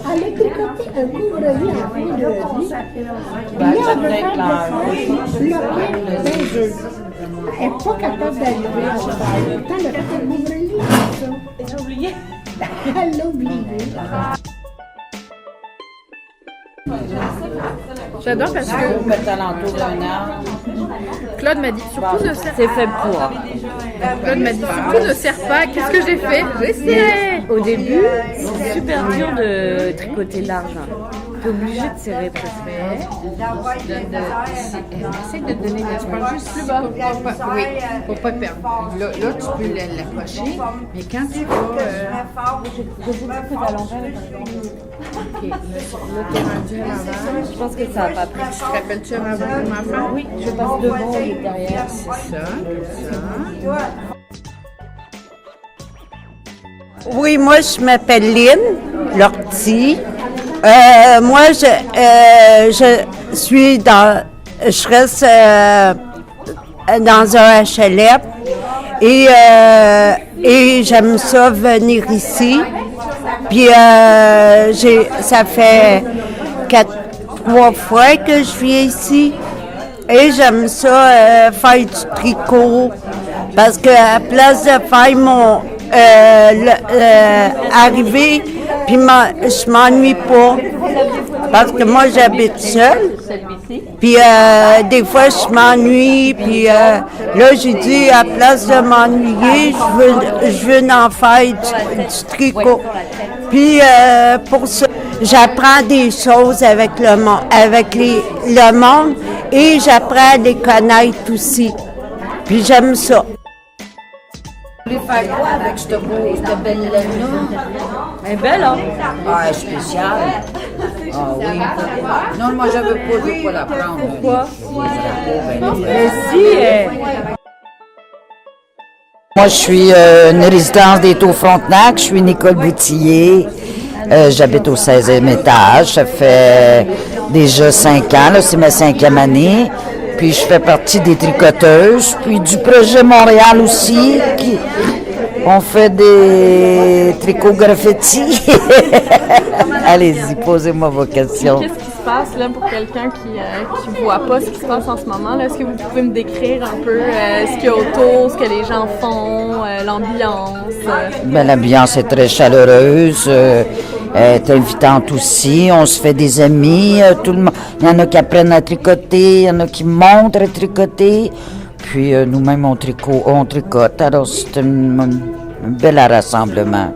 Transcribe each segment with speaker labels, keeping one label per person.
Speaker 1: Elle a tricoté un couvre-lit en fin de vie.
Speaker 2: Ben,
Speaker 1: Puis
Speaker 2: ça
Speaker 1: elle veut
Speaker 2: devait être
Speaker 1: faire le jeu. Elle n'est pas capable d'arriver à ça. Pourtant, elle a fait un couvre-lit comme ça.
Speaker 2: Elle a oublié.
Speaker 1: Elle l'a oublié.
Speaker 3: J'adore parce que
Speaker 2: Peut-être alentour d'un an.
Speaker 3: Claude m'a dit surtout ne serre
Speaker 2: C'est fait pour.
Speaker 3: Claude m'a dit surtout ne serre pas. Qu'est-ce que j'ai fait? J'essaie.
Speaker 2: Au début, c'est super dur de tricoter large. T'es obligé de serrer presque.
Speaker 4: Essaye de donner la tu juste plus bas. Pour pas perdre. Là, tu peux l'accrocher, mais quand tu vas... OK, là, t'es rendu à l'envers.
Speaker 2: Je pense que ça n'a pas pris.
Speaker 4: Te rappelles-tu avant mon enfant?
Speaker 2: Oui, je passe devant et derrière.
Speaker 4: C'est ça, comme ça.
Speaker 5: Oui, moi, je m'appelle Lynn Lortie. Moi, je reste dans un HLM et j'aime ça venir ici. Puis ça fait 3 fois que je viens ici et j'aime ça faire du tricot parce que à place de faire mon arriver puis je m'ennuie pas parce que moi j'habite seule. Puis des fois je m'ennuie puis là j'ai dit à place de m'ennuyer je veux en faire du tricot. Puis pour ça j'apprends des choses avec le monde et j'apprends à les connaître aussi. Puis j'aime ça.
Speaker 6: Vous voulez faire quoi avec cette belle laine-là?
Speaker 2: Elle est belle, hein?
Speaker 6: Ah, spéciale. Ah oui. Non, moi, je veux pas la prendre.
Speaker 2: Pourquoi?
Speaker 6: Moi, je suis une résidence des Taux Frontenac. Je suis Nicole Boutillier. J'habite au 16e étage. Ça fait déjà 5 ans. Là, c'est ma 5e année. Puis je fais partie des tricoteuses. Puis du projet Montréal aussi. On fait des tricots graffiti. Allez-y, posez-moi vos questions.
Speaker 3: Qu'est-ce qui se passe là pour quelqu'un qui ne voit pas ce qui se passe en ce moment? Là? Est-ce que vous pouvez me décrire un peu ce qu'il y a autour, ce que les gens font, l'ambiance?
Speaker 6: Ben, l'ambiance est très chaleureuse, est invitante aussi. On se fait des amis. Tout le monde. Il y en a qui apprennent à tricoter, il y en a qui montrent à tricoter. Puis nous-mêmes, on tricote. Alors, c'est un bel rassemblement.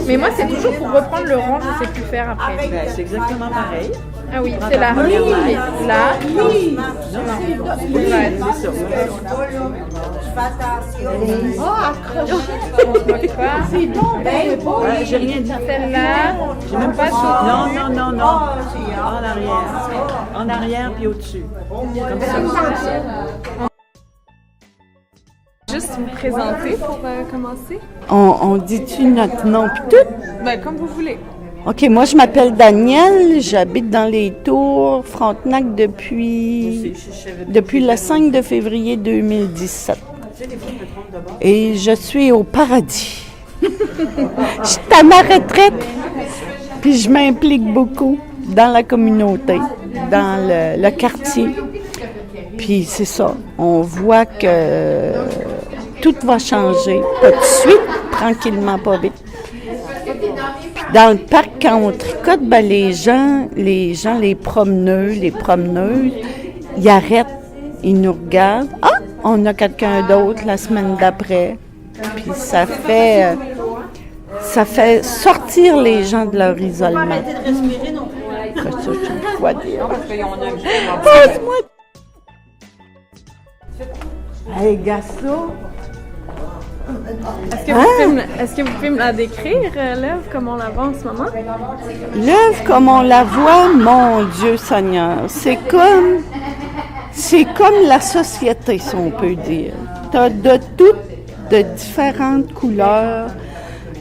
Speaker 3: Mais moi, c'est toujours pour reprendre le rang, je ne sais plus faire après.
Speaker 2: Ben, c'est exactement pareil.
Speaker 3: Ah oui, c'est la ligne, là.
Speaker 1: C'est donc bien beau.
Speaker 2: J'ai rien dit.
Speaker 3: Celle-là,
Speaker 2: J'ai même pas sauté. Non. En arrière. En arrière puis au-dessus. Comme ça.
Speaker 3: juste vous présenter pour commencer.
Speaker 5: On dit-tu notre nom pis tout?
Speaker 3: Ben, comme vous voulez.
Speaker 5: OK, moi, je m'appelle Danielle. J'habite dans les Tours Frontenac depuis le 5 de février 2017. Et je suis au paradis. Je suis à ma retraite, puis je m'implique beaucoup dans la communauté, dans le quartier. Puis c'est ça, on voit que tout va changer, pas de suite, tranquillement, pas vite. Dans le parc, quand on tricote, ben les gens, les promeneurs, les promeneuses, ils arrêtent, ils nous regardent. Ah, on a quelqu'un d'autre la semaine d'après. Puis ça fait sortir les gens de leur isolement. C'est ça, je sais quoi dire. Passe-moi. Hey, Gasso.
Speaker 3: Est-ce que vous pouvez me la décrire, l'œuvre, comme on la voit en ce moment?
Speaker 5: L'œuvre, comme on la voit, mon Dieu Seigneur, c'est comme la société, si on peut dire. T'as de différentes couleurs,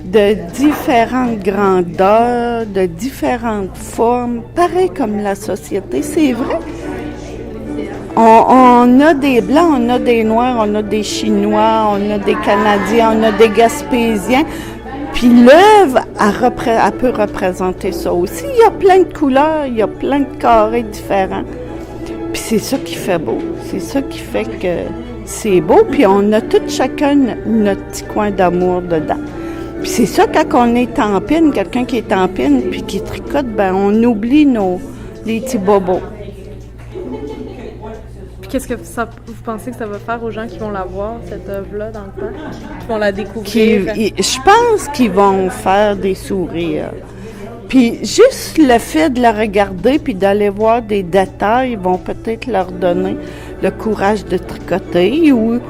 Speaker 5: de différentes grandeurs, de différentes formes, pareil comme la société, c'est vrai. On a des Blancs, on a des Noirs, on a des Chinois, on a des Canadiens, on a des Gaspésiens. Puis l'œuvre, elle peut représenter ça aussi. Il y a plein de couleurs, il y a plein de carrés différents. Puis c'est ça qui fait beau. C'est ça qui fait que c'est beau. Puis on a tout chacun notre petit coin d'amour dedans. Puis c'est ça, quand on est en pine, quelqu'un qui est en pine puis qui tricote, ben on oublie les petits bobos.
Speaker 3: Puis qu'est-ce que vous pensez que ça va faire aux gens qui vont la voir, cette œuvre-là, dans le temps? Qui vont la découvrir?
Speaker 5: Je pense qu'ils vont faire des sourires. Puis juste le fait de la regarder puis d'aller voir des détails vont peut-être leur donner le courage de tricoter ou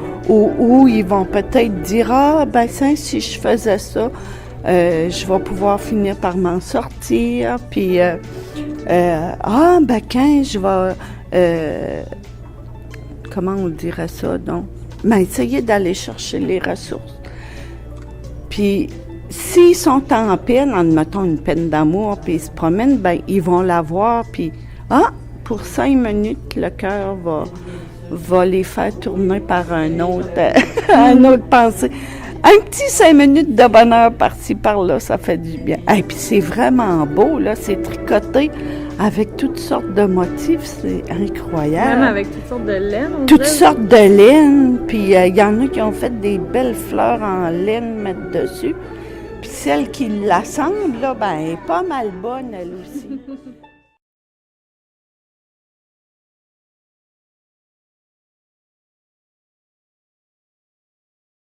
Speaker 5: ils vont peut-être dire « Ah, ben ça, si je faisais ça, je vais pouvoir finir par m'en sortir. » Puis « Ah, ben quand je vais... comment on dirait ça, donc? Ben, essayer d'aller chercher les ressources. Puis, s'ils sont en peine, admettons une peine d'amour, puis ils se promènent, ben, ils vont la voir, puis, pour 5 minutes, le cœur va les faire tourner par un autre pensée. Un petit 5 minutes de bonheur par-ci, par-là, ça fait du bien. Et puis, c'est vraiment beau, là, c'est tricoté avec toutes sortes de motifs, c'est incroyable.
Speaker 3: Même avec toutes sortes de laine, on
Speaker 5: Toutes
Speaker 3: dirait.
Speaker 5: sortes de laine, puis il y en a qui ont fait des belles fleurs en laine mettre dessus. Puis celle qui l'assemble, là, ben, elle est pas mal bonne, elle aussi.